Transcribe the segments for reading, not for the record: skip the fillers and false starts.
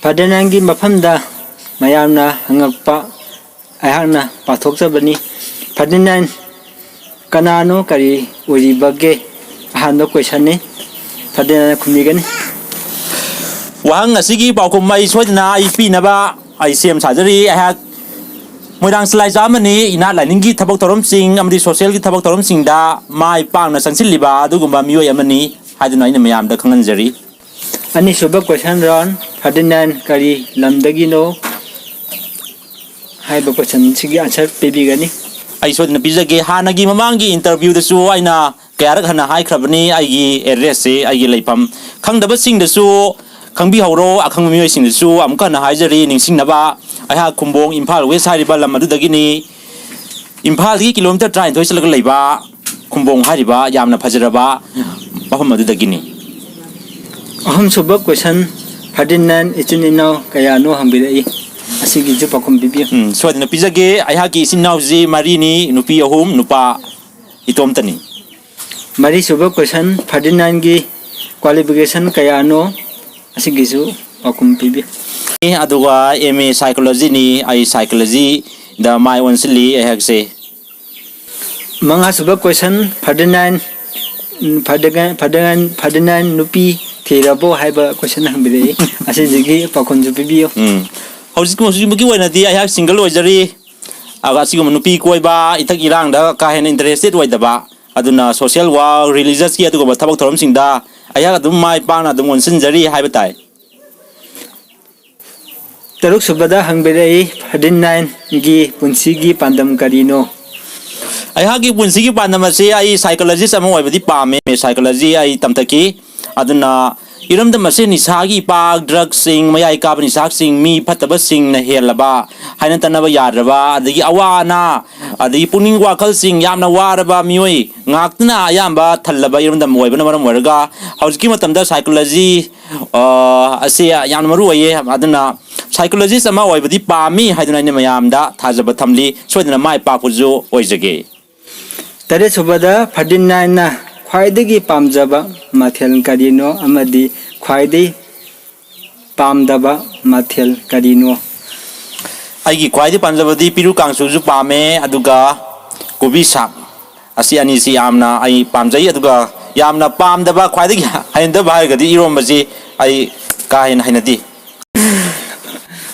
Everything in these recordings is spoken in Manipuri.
ꯐꯗꯤꯅꯥꯏꯟꯒꯤ ꯃꯐꯝꯗ ꯃꯌꯥꯝꯅ ꯍꯪꯉꯛꯄ ꯑꯩꯍꯥꯛꯅ ꯄꯥꯊꯣꯛꯆꯕꯅꯤ ꯐꯗꯤꯅꯥꯏꯟ ꯀꯅꯥꯅꯣ ꯀꯔꯤ ꯑꯣꯏꯔꯤꯕꯒꯦ ꯑꯍꯥꯟꯕ ꯀ꯭ꯋꯦꯁꯟꯅꯤ ꯐꯗꯤꯅꯥꯏꯟ ꯈꯨꯝꯕꯤꯒꯅꯤ ꯋꯥꯍꯪ ꯑꯁꯤꯒꯤ ꯄꯥꯎꯈꯨꯝ ꯑꯩ ꯁꯣꯏꯗꯅ ꯑꯩ ꯄꯤꯅꯕ ꯑꯩ ꯁꯦꯝ ꯁꯥꯖꯔꯤ ꯑꯩꯍꯥꯛ ꯃꯣꯏꯔꯥꯡ ꯁꯂꯥꯏꯆꯥ ꯑꯃꯅꯤ ꯏꯅꯥꯠ ꯂꯥꯏꯅꯤꯡꯒꯤ ꯊꯕꯛ ꯊꯧꯔꯝꯁꯤꯡ ꯑꯃꯗꯤ ꯁꯣꯁꯤꯌꯦꯜꯒꯤ ꯊꯕꯛ ꯊꯧꯔꯝꯁꯤꯡꯗ ꯃꯥꯏ ꯄꯥꯛꯅ ꯆꯪꯁꯤꯜꯂꯤꯕ ꯑꯗꯨꯒꯨꯝꯕ ꯃꯤꯑꯣꯏ ꯑꯃꯅꯤ ꯍꯥꯏꯗꯨꯅ ꯑꯩꯅ ꯃꯌꯥꯝꯗ ꯈꯪꯍꯟꯖꯔꯤ ꯑꯅꯤꯁꯨꯕ ꯀ꯭ꯋꯦꯁꯟ ꯔꯥꯎꯟ ꯐꯗꯤꯅꯥꯏꯟ ꯀꯔꯤ ꯂꯝꯗꯒꯤꯅꯣ ꯍꯥꯏꯕ ꯀ꯭ꯋꯦꯁꯟꯁꯤꯒꯤ ꯑꯟꯁꯔ ꯄꯤꯕꯤꯒꯅꯤ ꯑꯩ ꯁꯣꯏꯗꯅ ꯄꯤꯖꯒꯦ ꯍꯥꯟꯅꯒꯤ ꯃꯃꯥꯡꯒꯤ ꯏꯟꯇꯔꯚ꯭ꯌꯨꯗꯁꯨ ꯑꯩꯅ ꯀꯌꯥꯔꯛ ꯍꯟꯅ ꯍꯥꯏꯈ꯭ꯔꯕꯅꯤ ꯑꯩꯒꯤ ꯑꯦꯗ꯭ꯔꯦꯁꯁꯦ ꯑꯩꯒꯤ ꯂꯩꯐꯝ ꯈꯪꯗꯕꯁꯤꯡꯗꯁꯨ ꯈꯪꯕꯤꯍꯧꯔꯣ ꯑꯈꯪꯕ ꯃꯤꯑꯣꯏꯁꯤꯡꯗꯁꯨ ꯑꯃꯨꯛ ꯍꯟꯅ ꯍꯥꯏꯖꯔꯤ ꯅꯤꯡꯁꯤꯡꯅꯕ ꯑꯩꯍꯥꯛ ꯈꯨꯝꯕꯣꯡ ꯏꯝꯐꯥꯜ ꯋꯦꯁ ꯍꯥꯏꯔꯤꯕ ꯂꯝ ꯑꯗꯨꯗꯒꯤꯅꯤ ꯏꯝꯐꯥꯜꯗꯒꯤ ꯀꯤꯂꯣꯃꯤꯇꯔ 13 ꯆꯠꯂꯒ ꯂꯩꯕ ꯈꯨꯝꯕꯣꯡ ꯍꯥꯏꯔꯤꯕ ꯌꯥꯝꯅ ꯐꯖꯔꯕ ꯃꯐꯝ ꯑꯗꯨꯗꯒꯤꯅꯤ ꯑꯍꯨꯝꯁꯨꯕ ꯀ꯭ꯋꯦꯁꯟ ꯐꯗꯤꯅꯥꯏꯟ ꯏꯆꯤꯟ ꯏꯅꯥꯎ ꯀꯌꯥꯅꯣ ꯍꯪꯕꯤꯔꯛꯏ ꯑꯁꯤꯒꯤꯁꯨ ꯄꯥꯎꯈꯨꯝ ꯄꯤꯕꯤꯌꯨ ꯁꯣꯏꯗꯅ ꯄꯤꯖꯒꯦ ꯑꯩꯍꯥꯛꯀꯤ ꯏꯆꯤꯟ ꯏꯅꯥꯎꯁꯤ ꯃꯔꯤꯅꯤ ꯅꯨꯄꯤ 3 ꯅꯨꯄꯥ ꯏꯇꯣꯝꯇꯅꯤ ꯃꯔꯤꯁꯨꯕ ꯀ꯭ꯋꯦꯁꯟ ꯐꯗꯤꯅꯥꯏꯟꯒꯤ ꯀ꯭ꯋꯥꯂꯤꯐꯤꯀꯦꯁꯟ ꯀꯌꯥꯅꯣ ꯑꯁꯤꯒꯤꯁꯨ ꯄꯥꯎꯈꯨꯝ ꯄꯤꯕꯤꯌꯨ ꯑꯗꯨꯒ MA ꯁꯥꯏꯀꯣꯂꯣꯖꯤꯅꯤ ꯑꯩ ꯁꯥꯏꯀꯣꯂꯣꯖꯤꯗ ꯃꯥꯏ ꯑꯣꯟꯁꯤꯜꯂꯤ ꯑꯩꯍꯥꯛꯁꯦ ꯃꯉꯥꯁꯨꯕ ꯀ꯭ꯋꯦꯁꯟ ꯐꯗꯤꯅꯥꯏꯟ ꯅꯨꯄꯤ ꯊꯤꯔꯕꯣ ꯍꯥꯏꯕ ꯀ꯭ꯋꯦꯁꯟ ꯍꯪꯕꯤꯔꯛꯏ ꯑꯁꯤꯁꯤꯒꯤ ꯄꯥꯎꯈꯨꯝꯁꯨ ꯄꯤꯕꯤꯌꯨ ꯍꯧꯖꯤꯛꯃꯛꯀꯤ ꯑꯣꯏꯅꯗꯤ ꯑꯩꯍꯥꯛ ꯁꯤꯡꯒꯜ ꯑꯣꯏꯖꯔꯤ ꯑꯁꯤꯒꯨꯝꯕ ꯅꯨꯄꯤ ꯀꯣꯏꯕ ꯏꯊꯛ ꯏꯔꯥꯡꯗ ꯀꯥ ꯍꯦꯟꯅ ꯏꯟꯇꯔꯦꯁꯇꯦꯠ ꯑꯣꯏꯗꯕ ꯑꯗꯨꯅ ꯁꯣꯁꯤꯌꯦꯜ ꯋꯥꯔꯛ ꯔꯤꯂꯤꯖꯁꯀꯤ ꯑꯗꯨꯒꯨꯝꯕ ꯊꯕꯛ ꯊꯧꯔꯝꯁꯤꯡꯗ ꯑꯩꯍꯥꯛ ꯑꯗꯨꯝ ꯃꯥꯏ ꯄꯥꯛꯅ ꯑꯗꯨꯝ ꯑꯣꯟꯁꯤꯟꯖꯔꯤ ꯍꯥꯏꯕ ꯇꯥꯏ ꯇꯔꯨꯛꯁꯨꯕꯗ ꯍꯪꯕꯤꯔꯛꯏ ꯐꯗꯤꯅꯥꯏꯟꯒꯤ ꯄꯨꯟꯁꯤꯒꯤ ꯄꯥꯟꯗꯝ ꯀꯔꯤꯅꯣ ꯑꯩꯍꯥꯛꯀꯤ ꯄꯨꯟꯁꯤꯒꯤ ꯄꯥꯟꯗꯝ ꯑꯁꯤ ꯑꯩ ꯁꯥꯏꯀꯣꯂꯣꯖꯤꯁ ꯑꯃ ꯑꯣꯏꯕꯗꯤ ꯄꯥꯝꯃꯦ ꯁꯥꯏꯀꯣꯂꯣꯖꯤ ꯑꯩ ꯇꯝꯊꯈꯤ ꯑꯗꯨꯅ ꯏꯔꯝꯗꯝ ꯑꯁꯤ ꯅꯤꯁꯥꯒꯤ ꯏꯄꯥꯛ ꯗ꯭ꯔꯒꯁꯤꯡ ꯃꯌꯥꯏ ꯀꯥꯕ ꯅꯤꯁꯥꯁꯤꯡ ꯃꯤ ꯐꯠꯇꯕꯁꯤꯡꯅ ꯍꯦꯜꯂꯕ ꯍꯥꯏꯅ ꯇꯥꯟꯅꯕ ꯌꯥꯗ꯭ꯔꯕ ꯑꯗꯒꯤ ꯑꯋꯥ ꯑꯅꯥ ꯑꯗꯒꯤ ꯄꯨꯛꯅꯤꯡ ꯋꯥꯈꯜꯁꯤꯡ ꯌꯥꯝꯅ ꯋꯥꯔꯕ ꯃꯤꯑꯣꯏ ꯉꯥꯛꯇꯅ ꯑꯌꯥꯝꯕ ꯊꯜꯂꯕ ꯏꯔꯝꯗꯝ ꯑꯣꯏꯕꯅ ꯃꯔꯝ ꯑꯣꯏꯔꯒ ꯍꯧꯖꯤꯛꯀꯤ ꯃꯇꯝꯗ ꯁꯥꯏꯀꯣꯂꯣꯖꯤ ꯑꯁꯤ ꯌꯥꯝꯅ ꯃꯔꯨ ꯑꯣꯏꯌꯦ ꯑꯗꯨꯅ ꯁꯥꯏꯀꯣꯂꯣꯖꯤꯁ ꯑꯃ ꯑꯣꯏꯕꯗꯤ ꯄꯥꯝꯃꯤ ꯍꯥꯏꯗꯨꯅ ꯑꯩꯅ ꯃꯌꯥꯝꯗ ꯊꯥꯖꯕ ꯊꯝꯂꯤ ꯁꯣꯏꯗꯅ ꯃꯥꯏ ꯄꯥꯛꯄꯁꯨ ꯑꯣꯏꯖꯒꯦ ꯇꯔꯦꯠꯁꯨꯕꯗ ꯐꯗꯤꯅꯥꯏꯟꯅ ꯈ꯭ꯋꯥꯏꯗꯒꯤ ꯄꯥꯝꯖꯕ ꯃꯊꯦꯜ ꯀꯔꯤꯅꯣ ꯑꯃꯗꯤ ꯈ꯭ꯋꯥꯏꯗꯒꯤ ꯄꯥꯝꯗꯕ ꯃꯊꯦꯜ ꯀꯔꯤꯅꯣ ꯑꯩꯒꯤ ꯈ꯭ꯋꯥꯏꯗꯒꯤ ꯄꯥꯝꯖꯕꯗꯤ ꯄꯤꯔꯨꯛ ꯀꯥꯡꯁꯨꯁꯨ ꯄꯥꯝꯃꯦ ꯑꯗꯨꯒ ꯀꯣꯕꯤ ꯁꯥꯛ ꯑꯁꯤ ꯑꯅꯤꯁꯤ ꯌꯥꯝꯅ ꯑꯩ ꯄꯥꯝꯖꯩ ꯑꯗꯨꯒ ꯌꯥꯝꯅ ꯄꯥꯝꯗꯕ ꯈ꯭ꯋꯥꯏꯗꯒꯤ ꯍꯩꯅꯗꯕ ꯍꯥꯏꯔꯒꯗꯤ ꯏꯔꯣꯝꯕꯁꯤ ꯑꯩ ꯀꯥ ꯍꯦꯟꯅ ꯍꯩꯅꯗꯦ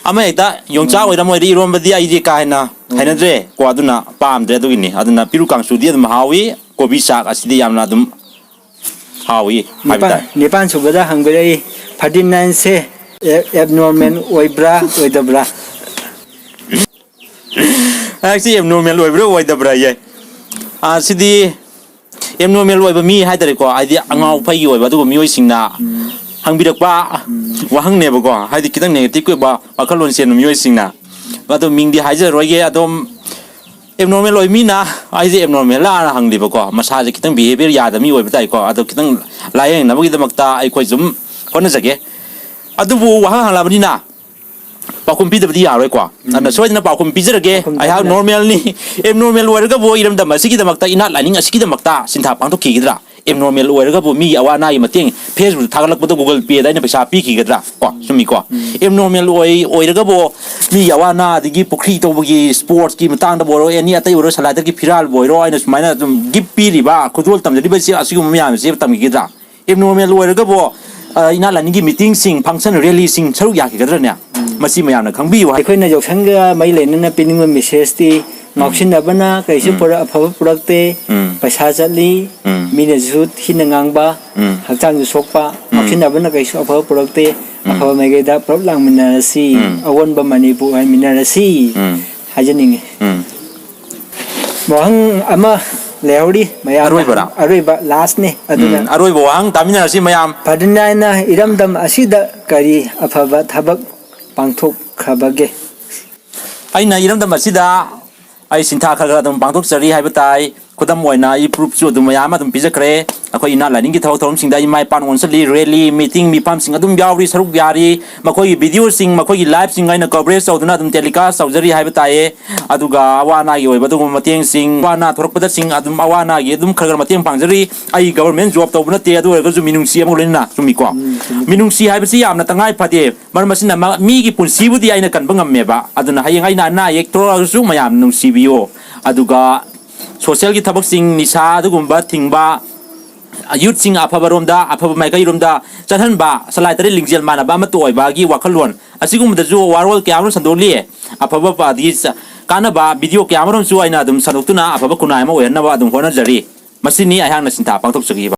ꯑꯃ ꯍꯦꯛꯇ ꯌꯣꯡꯆꯥꯛ ꯑꯣꯏꯔꯝꯃꯣꯏꯗꯤ ꯏꯔꯣꯝꯕꯗꯤ ꯑꯩꯗꯤ ꯀꯥ ꯍꯦꯟꯅ ꯍꯩꯅꯗ꯭ꯔꯦ ꯀꯣ ꯑꯗꯨꯅ ꯄꯥꯝꯗ꯭ꯔꯦ ꯑꯗꯨꯒꯤꯅꯤ ꯑꯗꯨꯅ ꯄꯤꯔꯨꯛ ꯀꯥꯡꯁꯨꯗꯤ ꯑꯗꯨꯝ ꯍꯥꯎꯏ ꯀꯣꯕꯤ ꯁꯥꯛ ꯑꯁꯤꯗꯤ ꯌꯥꯝꯅ ꯑꯗꯨꯝ ꯍꯥꯎꯏ ꯍꯥꯏꯕ ꯇꯥꯏ ꯅꯤꯄꯥꯟꯁꯨꯕꯗ ꯍꯪꯕꯤꯔꯛꯏ ꯐꯗꯤꯅꯥꯏꯟꯁꯦ ꯑꯦꯕꯅꯣꯔꯃꯦꯜ ꯑꯣꯏꯕ꯭ꯔꯥ ꯑꯣꯏꯗꯕ꯭ꯔꯥ ꯑꯩꯍꯥꯛꯁꯤ ꯑꯦꯕꯅꯣꯔꯃꯦꯜ ꯑꯣꯏꯕ꯭ꯔꯥ ꯑꯣꯏꯗꯕ꯭ꯔꯥ ꯁꯤꯗꯤ ꯑꯦꯕꯅꯣꯔꯃꯦꯜ ꯑꯣꯏꯕ ꯃꯤ ꯍꯥꯏꯇꯥꯔꯦꯀꯣ ꯍꯥꯏꯗꯤ ꯑꯉꯥꯎ ꯐꯩꯒꯤ ꯑꯣꯏꯕ ꯑꯗꯨꯒꯨꯝꯕ ꯃꯤꯑꯣꯏꯁꯤꯡꯅ ꯍꯪꯕꯤꯔꯛꯄ ꯋꯥꯍꯪꯅꯦꯕꯀꯣ ꯍꯥꯏꯗꯤ ꯈꯤꯇꯪ ꯅꯦꯒꯦꯇꯤꯚ ꯑꯣꯏꯕ ꯋꯥꯈꯜꯂꯣꯟ ꯆꯦꯟꯕ ꯃꯤꯑꯣꯏꯁꯤꯡꯅ ꯑꯗꯣ ꯃꯤꯡꯗꯤ ꯍꯥꯏꯖꯔꯣꯏꯒꯦ ꯑꯗꯨꯝ ꯑꯦꯕꯅꯣꯔꯃꯦꯜ ꯑꯣꯏꯕ ꯃꯤꯅ ꯑꯩꯁꯦ ꯑꯦꯕꯅꯣꯔꯃꯦꯜꯂꯥꯅ ꯍꯪꯗꯦꯕꯀꯣ ꯃꯁꯥꯁꯦ ꯈꯤꯇꯪ ꯕꯤꯍꯦꯕꯤꯌꯔ ꯌꯥꯗꯕ ꯃꯤ ꯑꯣꯏꯕ ꯇꯥꯏꯀꯣ ꯑꯗꯣ ꯈꯤꯇꯪ ꯂꯥꯏꯌꯦꯡꯅꯕꯒꯤꯗꯃꯛꯇ ꯑꯩꯈꯣꯏ ꯁꯨꯝ ꯍꯣꯠꯅꯖꯒꯦ ꯑꯗꯨꯕꯨ ꯋꯥꯍꯪ ꯍꯪꯂꯛꯑꯕꯅꯤꯅ ꯄꯥꯎꯈꯨꯝ ꯄꯤꯗꯕꯗꯤ ꯌꯥꯔꯣꯏꯀꯣ ꯑꯗꯨꯅ ꯁꯣꯏꯗꯅ ꯄꯥꯎꯈꯨꯝ ꯄꯤꯖꯔꯒꯦ ꯑꯩꯍꯥꯛ ꯅꯣꯔꯃꯦꯜꯅꯤ ꯑꯦꯕꯅꯣꯔꯃꯦꯜ ꯑꯣꯏꯔꯒꯕꯨ ꯏꯔꯝꯗꯝ ꯑꯁꯤꯒꯤꯗꯃꯛꯇ ꯏꯅꯥꯠ ꯂꯥꯏꯅꯤꯡ ꯑꯁꯤꯒꯤꯗꯃꯛꯇ ꯁꯤꯟꯊꯥ ꯄꯥꯡꯊꯣꯛꯈꯤꯒꯗ꯭ꯔꯥ ꯑꯦꯕꯅꯣꯔꯃꯦꯜ ꯑꯣꯏꯔꯒꯕꯨ ꯃꯤꯒꯤ ꯑꯋꯥ ꯑꯅꯥꯒꯤ ꯃꯇꯦꯡ ꯐꯦꯁꯕꯨꯛꯇ ꯊꯥꯒꯠꯂꯛꯄꯗ ꯒꯨꯒꯜ ꯄꯦꯗ ꯑꯩꯅ ꯄꯩꯁꯥ ꯄꯤꯈꯤꯒꯗ꯭ꯔꯥ ꯀꯣ ꯆꯨꯝꯃꯤꯀꯣ ꯑꯦꯕꯅꯣꯔꯃꯦꯜ ꯑꯣꯏꯔꯒꯕꯨ ꯃꯤꯒꯤ ꯑꯋꯥ ꯑꯅꯥ ꯑꯗꯒꯤ ꯄꯨꯈ꯭ꯔꯤ ꯇꯧꯕꯒꯤ ꯁ꯭ꯄꯣꯔꯠꯁꯀꯤ ꯃꯇꯥꯡꯗꯕꯨ ꯑꯣꯏꯔꯣ ꯑꯦꯅꯤ ꯑꯇꯩ ꯑꯣꯏꯔꯣ ꯁꯂꯥꯏꯗꯔꯒꯤ ꯐꯤꯔꯥꯜꯕꯨ ꯑꯣꯏꯔꯣ ꯑꯩꯅ ꯁꯨꯃꯥꯏꯅ ꯑꯗꯨꯝ ꯒꯤꯐ ꯄꯤꯔꯤꯕ ꯈꯨꯗꯣꯜ ꯇꯝꯖꯔꯤꯕꯁꯤ ꯑꯁꯤꯒꯨꯝꯕ ꯃꯌꯥꯝꯁꯦ ꯇꯝꯈꯤꯒꯗ꯭ꯔꯥ ꯑꯦꯕꯅꯣꯔꯃꯦꯜ ꯑꯣꯏꯔꯒꯕꯨ ꯏꯅꯥꯠ ꯂꯥꯏꯅꯤꯡꯒꯤ ꯃꯤꯇꯤꯡꯁꯤꯡ ꯐꯪꯁꯟ ꯔꯦꯂꯤꯁꯤꯡ ꯁꯔꯨꯛ ꯌꯥꯈꯤꯒꯗ꯭ꯔꯅꯦ ꯃꯁꯤ ꯃꯌꯥꯝꯅ ꯈꯪꯕꯤꯌꯨ ꯑꯩꯈꯣꯏꯅ ꯌꯥꯎꯁꯪꯒ ꯃꯔꯤ ꯂꯩꯅꯅ ꯄꯤꯅꯤꯡꯕ ꯃꯦꯁꯦꯖꯇꯤ ꯉꯥꯎꯁꯤꯟꯅꯕꯅ ꯀꯩꯁꯨ ꯑꯐꯕ ꯄꯨꯔꯛꯇꯦ ꯄꯩꯁꯥ ꯆꯠꯂꯤ ꯃꯤꯅꯁꯨ ꯊꯤꯅ ꯉꯥꯡꯕ ꯍꯛꯆꯥꯡꯁꯨ ꯁꯣꯛꯄ ꯉꯥꯎꯁꯤꯟꯅꯕꯅ ꯀꯩꯁꯨ ꯑꯐꯕ ꯄꯨꯔꯛꯇꯦ ꯑꯐꯕ ꯃꯥꯏꯀꯩꯗ ꯄꯨꯂꯞ ꯂꯥꯡꯃꯤꯟꯅꯔꯁꯤ ꯑꯑꯣꯟꯕ ꯃꯅꯤꯄꯨꯔ ꯍꯥꯏꯃꯤꯟꯅꯔꯁꯤ ꯍꯥꯏꯖꯅꯤꯡꯉꯤ ꯋꯥꯍꯪ ꯑꯃ ꯂꯩꯍꯧꯔꯤ ꯃꯌꯥꯝꯅ ꯑꯔꯣꯏꯕ ꯂꯥꯁꯅꯦ ꯑꯗꯨꯅ ꯑꯔꯣꯏꯕ ꯋꯥꯍꯪ ꯇꯥꯃꯤꯟꯅꯔꯁꯤ ꯃꯌꯥꯝ ꯐꯗꯤꯅꯥꯏꯟꯅ ꯏꯔꯝꯗꯝ ꯑꯁꯤꯗ ꯀꯔꯤ ꯑꯐꯕ ꯊꯕꯛ ꯄꯥꯡꯊꯣꯛꯈ꯭ꯔꯕꯒꯦ ꯑꯩꯅ ꯏꯔꯝꯗꯝ ꯑꯁꯤꯗ ꯑꯩ ꯁꯤꯟꯊꯥ ꯈꯔ ꯑꯗꯨꯝ ꯄꯥꯡꯊꯣꯛꯆꯔꯤ ꯍꯥꯏꯕ ꯇꯥꯏ ꯈꯨꯗꯝ ꯑꯣꯏꯅ ꯑꯩ ꯄ꯭ꯔꯨꯐꯁꯨ ꯑꯗꯨꯝ ꯃꯌꯥꯝ ꯑꯗꯨꯝ ꯄꯤꯖꯈ꯭ꯔꯦ ꯑꯩꯈꯣꯏ ꯏꯅꯥꯠ ꯂꯥꯏꯅꯤꯡꯒꯤ ꯊꯕꯛ ꯊꯧꯔꯝꯁꯤꯡꯗ ꯑꯩ ꯃꯥꯏ ꯄꯥꯛꯅ ꯑꯣꯟꯁꯤꯜꯂꯤ ꯔꯦꯂꯤ ꯃꯤꯇꯤꯡ ꯃꯤꯐꯝꯁꯤꯡ ꯑꯗꯨꯝ ꯌꯥꯎꯔꯤ ꯁꯔꯨꯛ ꯌꯥꯔꯤ ꯃꯈꯣꯏꯒꯤ ꯚꯤꯗꯤꯑꯣꯁꯤꯡ ꯃꯈꯣꯏꯒꯤ ꯂꯥꯏꯚꯁꯤꯡ ꯑꯩꯅ ꯀꯣꯚꯔꯦꯖ ꯇꯧꯗꯨꯅ ꯑꯗꯨꯝ ꯇꯦꯂꯤꯀꯥꯁ ꯇꯧꯖꯔꯤ ꯍꯥꯏꯕ ꯇꯥꯏꯌꯦ ꯑꯗꯨꯒ ꯑꯋꯥ ꯑꯅꯥꯒꯤ ꯑꯣꯏꯕ ꯑꯗꯨꯒꯨꯝꯕ ꯃꯇꯦꯡꯁꯤꯡ ꯑꯋꯥ ꯑꯅꯥ ꯊꯣꯔꯛꯄꯗꯁꯤꯡ ꯑꯗꯨꯝ ꯑꯋꯥ ꯑꯅꯥꯒꯤ ꯑꯗꯨꯝ ꯈꯔ ꯈꯔ ꯃꯇꯦꯡ ꯄꯥꯡꯖꯔꯤ ꯑꯩ ꯒꯕꯔꯃꯦꯟ ꯖꯣꯕ ꯇꯧꯕ ꯅꯠꯇꯦ ꯑꯗꯨ ꯑꯣꯏꯔꯒꯁꯨ ꯃꯤꯅꯨꯡꯁꯤ ꯑꯃ ꯂꯣꯏꯅꯅ ꯆꯨꯝꯃꯤꯀꯣ ꯆꯨꯝꯃꯤ ꯆꯨꯝꯃꯤ ꯃꯤꯅꯨꯡꯁꯤ ꯍꯥꯏꯕꯁꯤ ꯌꯥꯝꯅ ꯇꯉꯥꯏ ꯐꯗꯦ ꯃꯔꯝ ꯑꯁꯤꯅ ꯃꯤꯒꯤ ꯄꯨꯟꯁꯤꯕꯨꯗꯤ ꯑꯩꯅ ꯀꯟꯕ ꯉꯝꯃꯦꯕ ꯑꯗꯨꯅ ꯍꯌꯦꯡ ꯑꯩꯅ ꯑꯅꯥ ꯑꯌꯦꯛ ꯊꯣꯛꯂꯛꯑꯒꯁꯨ ꯃꯌꯥꯝ ꯅꯨꯡꯁꯤꯕꯤꯌꯣ ꯑꯗꯨꯒ ꯁꯣꯁꯤꯌꯦꯜꯒꯤ ꯊꯕꯛꯁꯤꯡ ꯅꯤꯁꯥ ꯑꯗꯨꯒꯨꯝꯕ ꯊꯤꯡꯕ ꯌꯨꯠꯁꯤꯡ ꯑꯐꯕꯔꯣꯝꯗ ꯑꯐꯕ ꯃꯥꯏꯀꯩꯔꯣꯝꯗ ꯆꯠꯍꯟꯕ ꯁꯂꯥꯏ ꯇꯔꯦꯠ ꯂꯤꯡꯖꯦꯜ ꯃꯥꯟꯅꯕ ꯑꯃꯠꯇ ꯑꯣꯏꯕꯒꯤ ꯋꯥꯈꯜꯂꯣꯟ ꯑꯁꯤꯒꯨꯝꯕꯗꯁꯨ ꯋꯥꯔꯣꯜ ꯀꯌꯥ ꯑꯃꯔꯣꯝ ꯁꯟꯗꯣꯛꯂꯤ ꯑꯐꯕ ꯑꯗꯒꯤ ꯀꯥꯟꯅꯕ ꯚꯤꯗꯤꯑꯣ ꯀꯌꯥ ꯑꯃꯔꯣꯝꯁꯨ ꯑꯩꯅ ꯑꯗꯨꯝ ꯁꯟꯗꯣꯛꯇꯨꯅ ꯑꯐꯕ ꯈꯨꯟꯅꯥꯏ ꯑꯃ ꯑꯣꯏꯍꯟꯅꯕ ꯑꯗꯨꯝ ꯍꯣꯠꯅꯖꯔꯤ ꯃꯁꯤꯅꯤ ꯑꯩꯍꯥꯛꯅ ꯁꯤꯟꯊꯥ ꯄꯥꯡꯊꯣꯛꯆꯈꯤꯕ